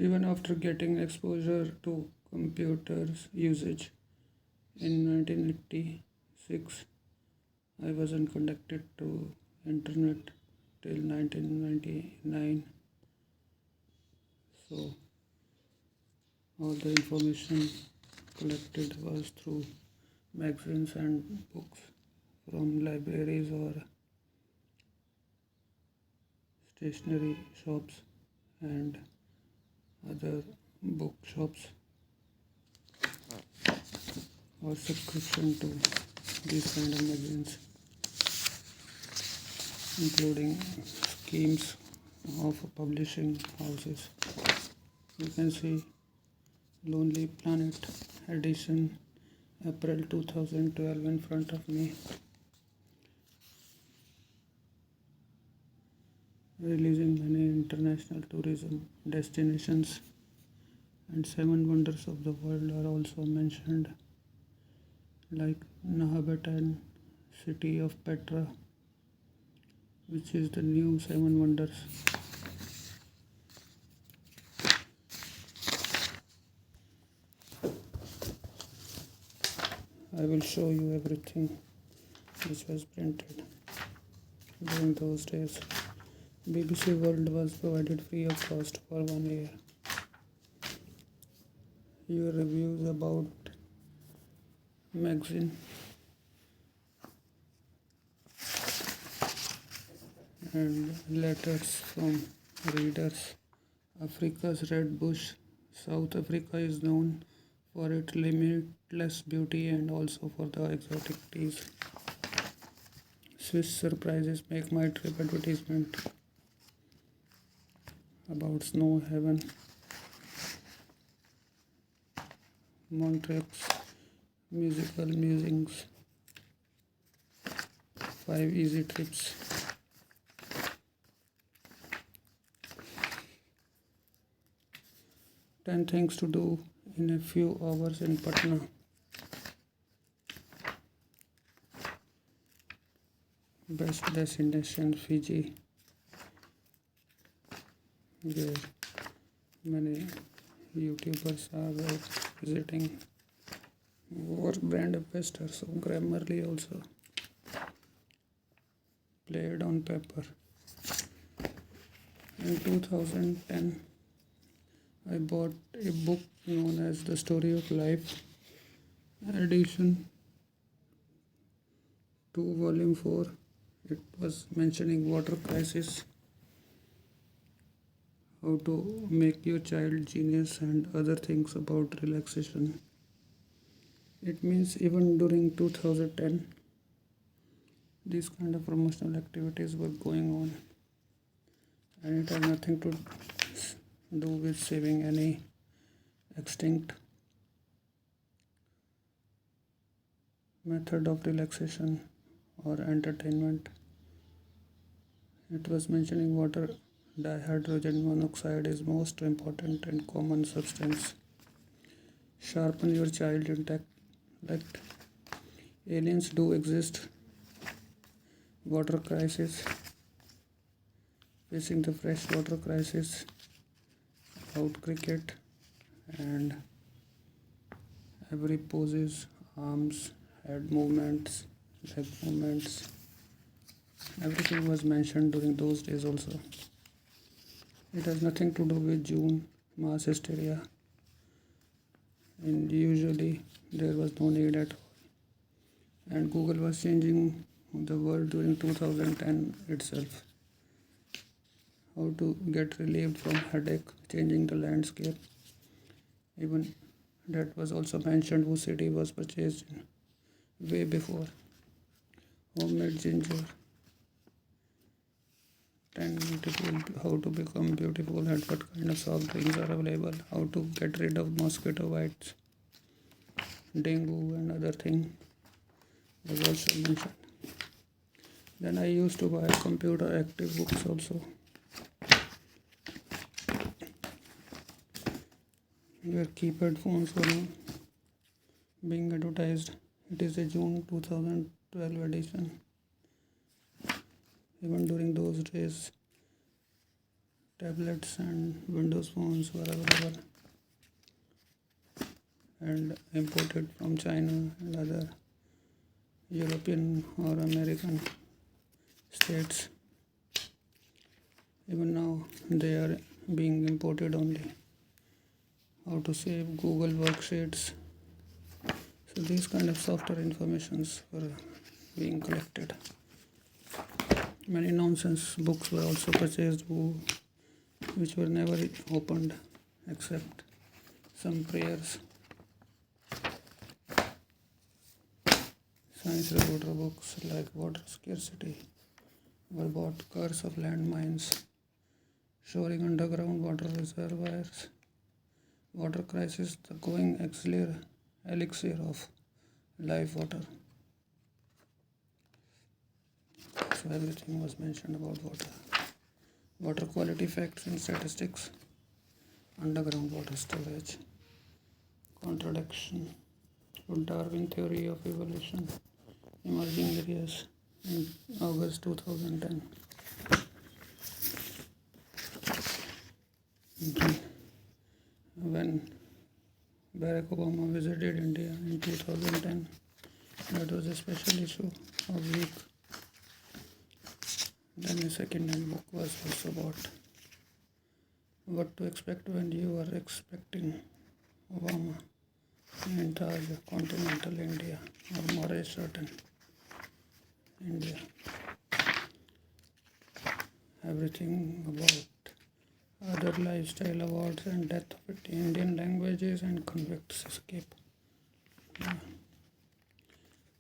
Even after getting exposure to computers usage in 1986, I wasn't connected to internet till 1999. So all the information collected was through magazines and books from libraries or stationery shops and other bookshops, or subscription to these kind of magazines, including schemes of publishing houses. You can see Lonely Planet edition April 2012 in front of me, releasing many international tourism destinations, and seven wonders of the world are also mentioned, like Nahabatan, city of Petra, which is the new seven wonders. I will show you everything which was printed during those days. BBC World was provided free of cost for 1 year. Your reviews about magazine and letters from readers. Africa's red bush. South Africa is known for its limitless beauty and also for the exotic teas. Swiss surprises make my trip. Advertisement about snow heaven. Montreux musical musings. 5 easy trips. Ten things to do in a few hours in Patna. Best destination Fiji, where many YouTubers are visiting. War brand ambassador, so Grammarly also played on paper. In 2010, I bought a book known as The Story of Life, edition 2, volume 4. It was mentioning water crisis, how to make your child genius, and other things about relaxation. It means even during 2010, these kind of promotional activities were going on, and it has nothing to do with saving any extinct method of relaxation or entertainment. It was mentioning water dihydrogen monoxide is most important and common substance. Sharpen your child intellect. Aliens do exist. Water crisis. Facing the freshwater crisis. Out cricket. And every poses, arms, head movements, leg movements. Everything was mentioned during those days also. It has nothing to do with June, mass hysteria. And usually there was no need at all. And Google was changing the world during 2010 itself. How to get relieved from headache, changing the landscape. Even that was also mentioned whose city was purchased way before. Homemade ginger. 10 beautiful, how to become beautiful and what kind of soft drinks are available, how to get rid of mosquito bites, dengue and other thing was also mentioned. Then I used to buy computer active books also, where keypad phones were being advertised. It is a June 2012 edition. Even during those days, tablets and Windows phones were available and imported from China and other European or American states. Even now they are being imported only. How to save Google worksheets. So these kind of software informations were being collected. Many nonsense books were also purchased which were never opened except some prayers. Science-related books like Water Scarcity were bought. Curse of Landmines, Shoring Underground Water Reservoirs, Water Crisis, The Going Elixir of Life Water. So everything was mentioned about water. Water quality facts and statistics, underground water storage, contradiction, Darwin theory of evolution, emerging areas in August 2010. When Barack Obama visited India in 2010, that was a special issue of week. Then a second-hand book was also bought. What to expect when you are expecting Obama in Taj, continental India, or more a certain India. Everything about other lifestyle awards and death of Indian languages and convicts escape.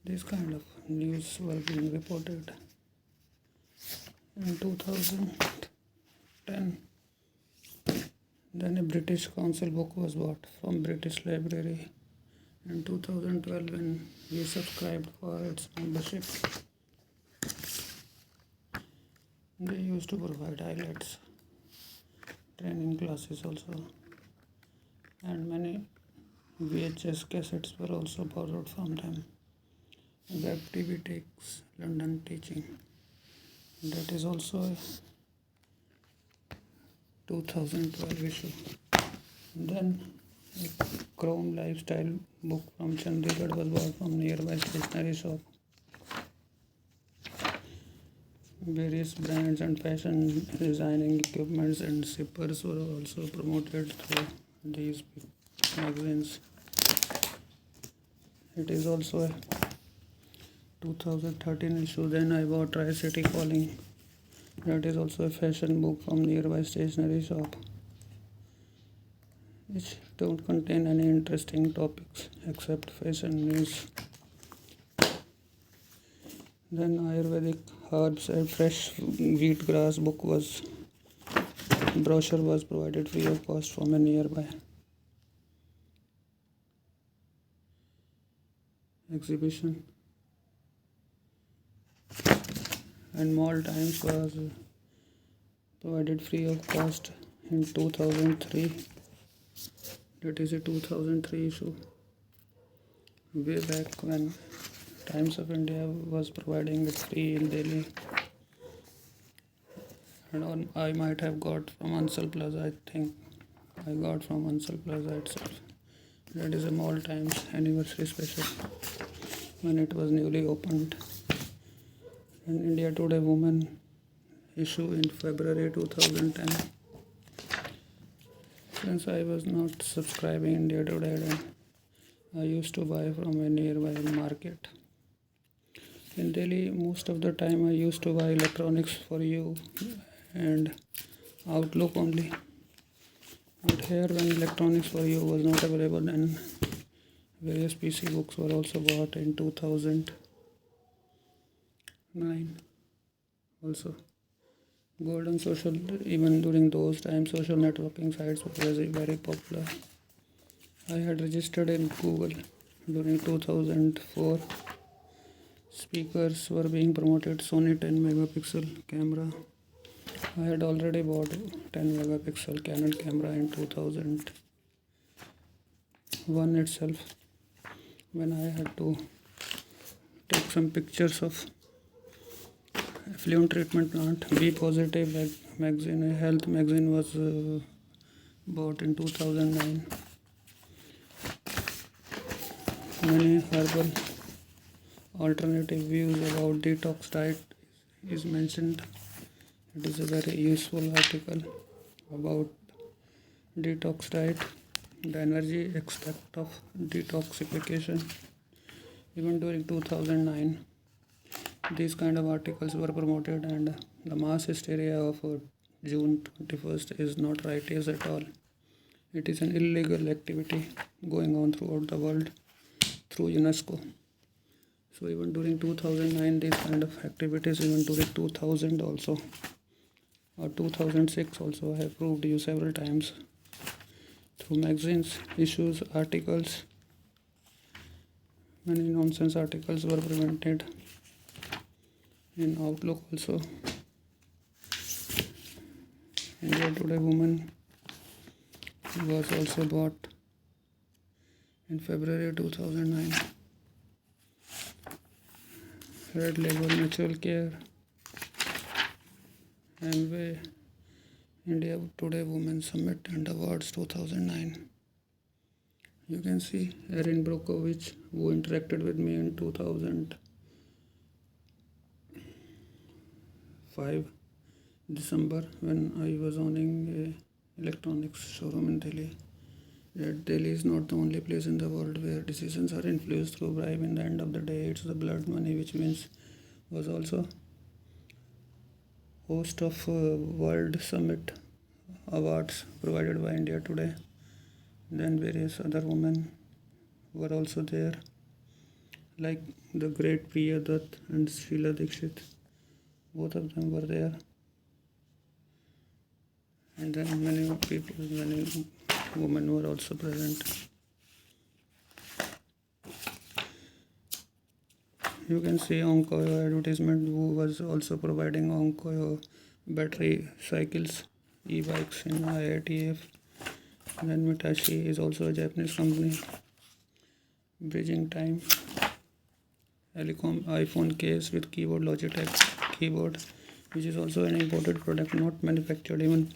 This kind of news were being reported. In 2010, then a British Council book was bought from British Library. In 2012, when we subscribed for its membership, they used to provide highlights, training classes also, and many VHS cassettes were also borrowed from them. Web TV takes London teaching. That is also a 2012 issue. Then a Chrome lifestyle book from Chandigarh was bought from nearby stationery shop. Various brands and fashion designing equipments and zippers were also promoted through these magazines. It is also a 2013 issue. Then I bought Tri-City Calling. That is also a fashion book from nearby stationery shop, which don't contain any interesting topics except fashion news. Then Ayurvedic herbs and fresh wheat grass brochure was provided free of cost from a nearby exhibition. And Mall Times was provided free of cost in 2003. That is a 2003 issue. Way back when Times of India was providing it free in Delhi. And I might have got from Ansal Plaza, I think. I got from Ansal Plaza itself. That is a Mall Times anniversary special when it was newly opened. And India Today Woman issue in February 2010. Since I was not subscribing India Today, then I used to buy from a nearby market. In Delhi, most of the time I used to buy electronics for you and Outlook only. But here, when electronics for you was not available, and various PC books were also bought in 2009. Also, golden social, even during those times, social networking sites were very popular. I had registered in Google during 2004. Speakers were being promoted. Sony 10 megapixel camera. I had already bought 10 megapixel Canon camera in 2001 itself, when I had to take some pictures of Affluent treatment plant. Be Positive magazine, a health magazine, was bought in 2009. Many herbal alternative views about detox diet is mentioned. It is a very useful article about detox diet, the energy aspect of detoxification. Even during 2009, these kind of articles were promoted, and the mass hysteria of June 21st is not righteous at all. It is an illegal activity going on throughout the world through UNESCO. So even during 2009, these kind of activities, even during 2000 also, or 2006 also, I have proved you several times through magazines, issues, articles. Many nonsense articles were prevented in Outlook also. India Today Woman was also bought in February 2009. Red Label Natural Care, Amway, India Today Women Summit and Awards 2009. You can see Erin Brockovich, who interacted with me in 2005 December when I was owning a electronics showroom in Delhi. That Delhi is not the only place in the world where decisions are influenced through bribe. In the end of the day, it's the blood money which wins. Was also host of World Summit Awards provided by India Today. Then various other women were also there, like the great Priya Dutt and Sheila Dikshit. Both of them were there. And then many women were also present. You can see Oncoyo advertisement, who was also providing Oncoyo battery cycles, e-bikes in IITF. Then Mitashi is also a Japanese company. Bridging Time, Helicom iPhone case with keyboard, Logitech keyboard, which is also an imported product, not manufactured. Even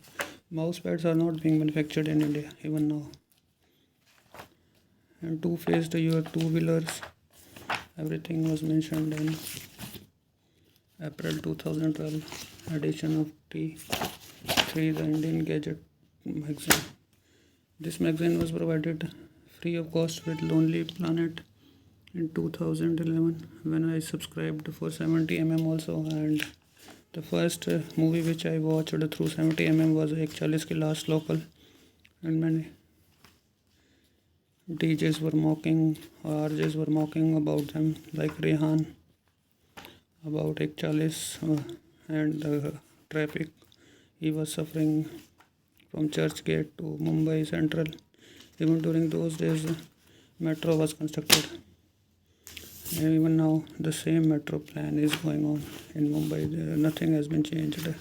mouse pads are not being manufactured in India even now. And two-faced your two-wheelers, everything was mentioned in April 2012 edition of T3, the Indian Gadget magazine. This magazine was provided free of cost with Lonely Planet in 2011 when I subscribed for 70mm also. And the first movie which I watched through 70mm was Ek 40 Ki Last Local, and many DJs were mocking, or RJs were mocking about them, like Rehan, about Ek 40 and traffic. He was suffering from Churchgate to Mumbai Central. Even during those days, metro was constructed. And even now, the same metro plan is going on in Mumbai. Nothing has been changed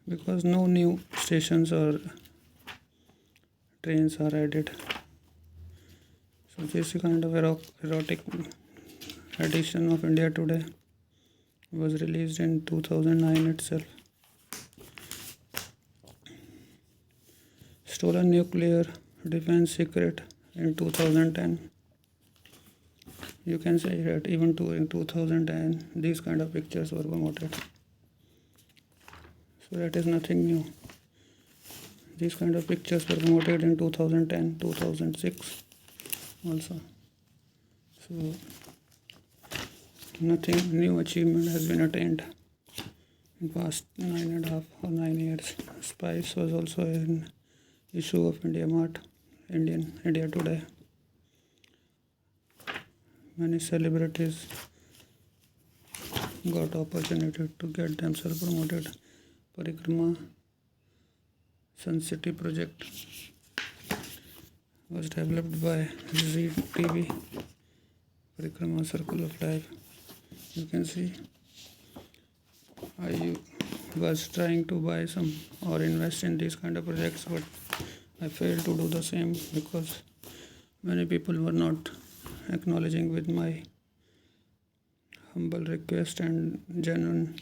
because no new stations or trains are added. So this kind of erotic edition of India Today was released in 2009 itself. Stolen nuclear defense secret in 2010. You can say that even during 2010 these kind of pictures were promoted. So that is nothing new. These kind of pictures were promoted in 2010, 2006 also. So nothing new achievement has been attained in past 9.5 or 9 years. Spice was also an issue of India Today. Many celebrities got opportunity to get themselves promoted. Parikrama Scarcity project was developed by ZTV, Parikrama Circle of Life. You can see I was trying to buy some or invest in these kind of projects, but I failed to do the same because many people were not acknowledging with my humble request and genuine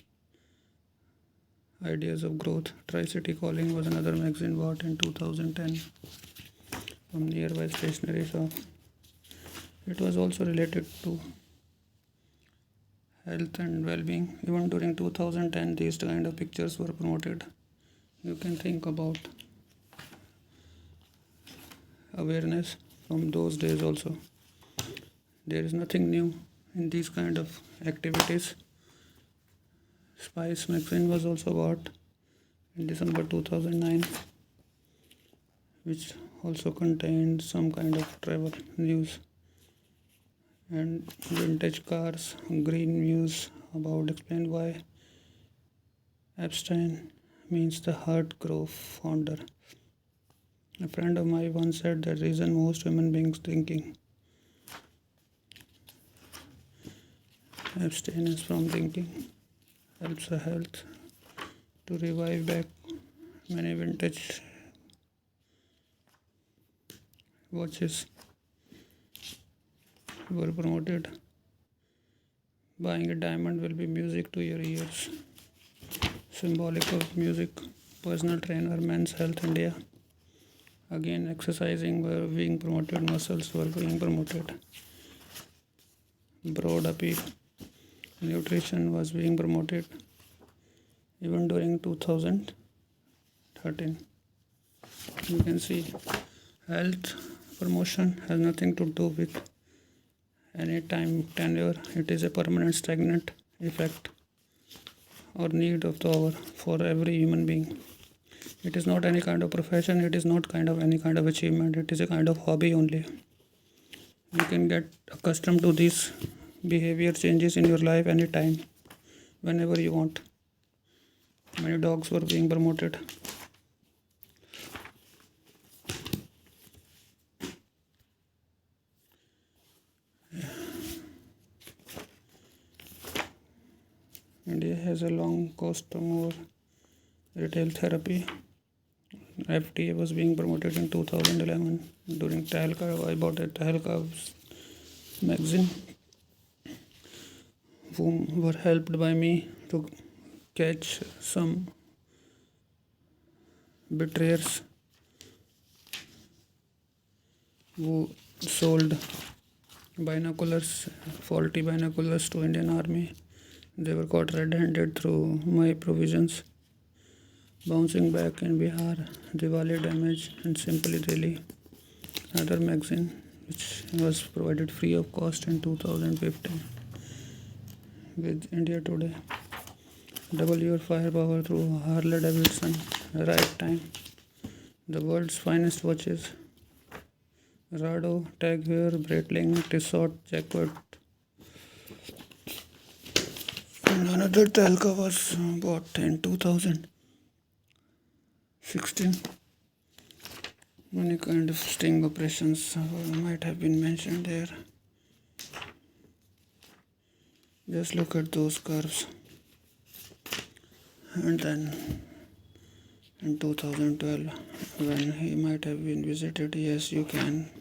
ideas of growth. Tri-City Calling was another magazine bought in 2010 from nearby stationery shop. It was also related to health and well-being. Even during 2010, these kind of pictures were promoted. You can think about awareness from those days also. There is nothing new in these kind of activities. Spice magazine was also bought in December 2009, which also contained some kind of travel news and vintage cars, green news about explain why Epstein means the Heart Grove founder. A friend of mine once said that reason most human beings thinking abstinence from drinking helps the health to revive back. Many vintage watches were promoted. Buying a diamond will be music to your ears. Symbolic of music. Personal trainer, Men's Health India. Again, exercising were being promoted, muscles were being promoted. Broad appeal. Nutrition was being promoted even during 2013. You can see health promotion has nothing to do with any time tenure. It is a permanent stagnant effect or need of the hour for every human being. It is not any kind of profession, it is not kind of any kind of achievement, it is a kind of hobby only. You can get accustomed to these behavior changes in your life anytime, whenever you want. Many dogs were being promoted. India has a long cost more retail therapy. FDA was being promoted in 2011 during Tahalka. I bought a Tahalka magazine, whom were helped by me to catch some betrayers who sold binoculars, faulty binoculars to Indian Army. They were caught red-handed through my provisions. Bouncing back in Bihar, Diwali damage, and Simply Daily, another magazine which was provided free of cost in 2015. With India Today, double your firepower through Harley Davidson, right time, the world's finest watches, Rado, Tag Heuer, Breitling, Tissot, Jacquard. And another Talca was bought in 2016. Many kind of sting operations might have been mentioned there. Just look at those curves. And then in 2012, when he might have been visited, yes, you can.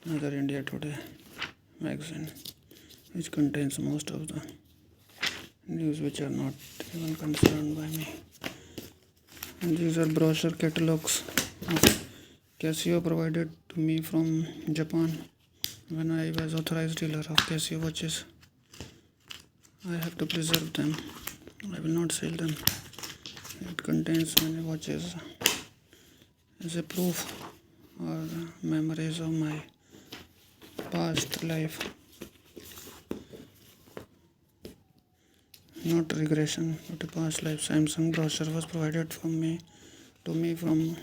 Another India Today magazine, which contains most of the news which are not even concerned by me. And these are brochure catalogs Casio provided to me from Japan when I was authorized dealer of Casio watches. I have to preserve them. I will not sell them. It contains many watches as a proof or memories of my past life. Not regression, but a past life. Samsung brochure was provided to me from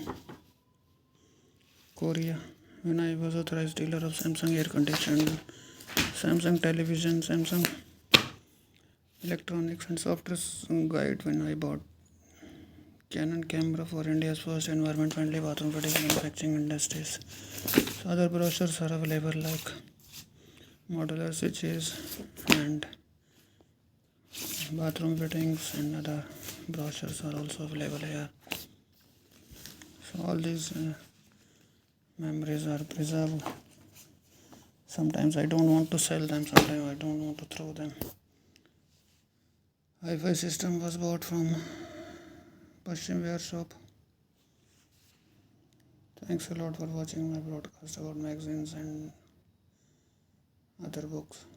Korea when I was authorized dealer of Samsung air conditioner, Samsung television, Samsung electronics and software guide when I bought Canon camera for India's first environment friendly bathroom fitting manufacturing industries. So other brochures are available like modular switches and bathroom fittings, and other brochures are also available here. So all these memories are preserved Sometimes I don't want to sell them, sometimes I don't want to throw them. Hi-Fi system was bought from Pashchim Wear shop. Thanks a lot for watching my broadcast about magazines and other books.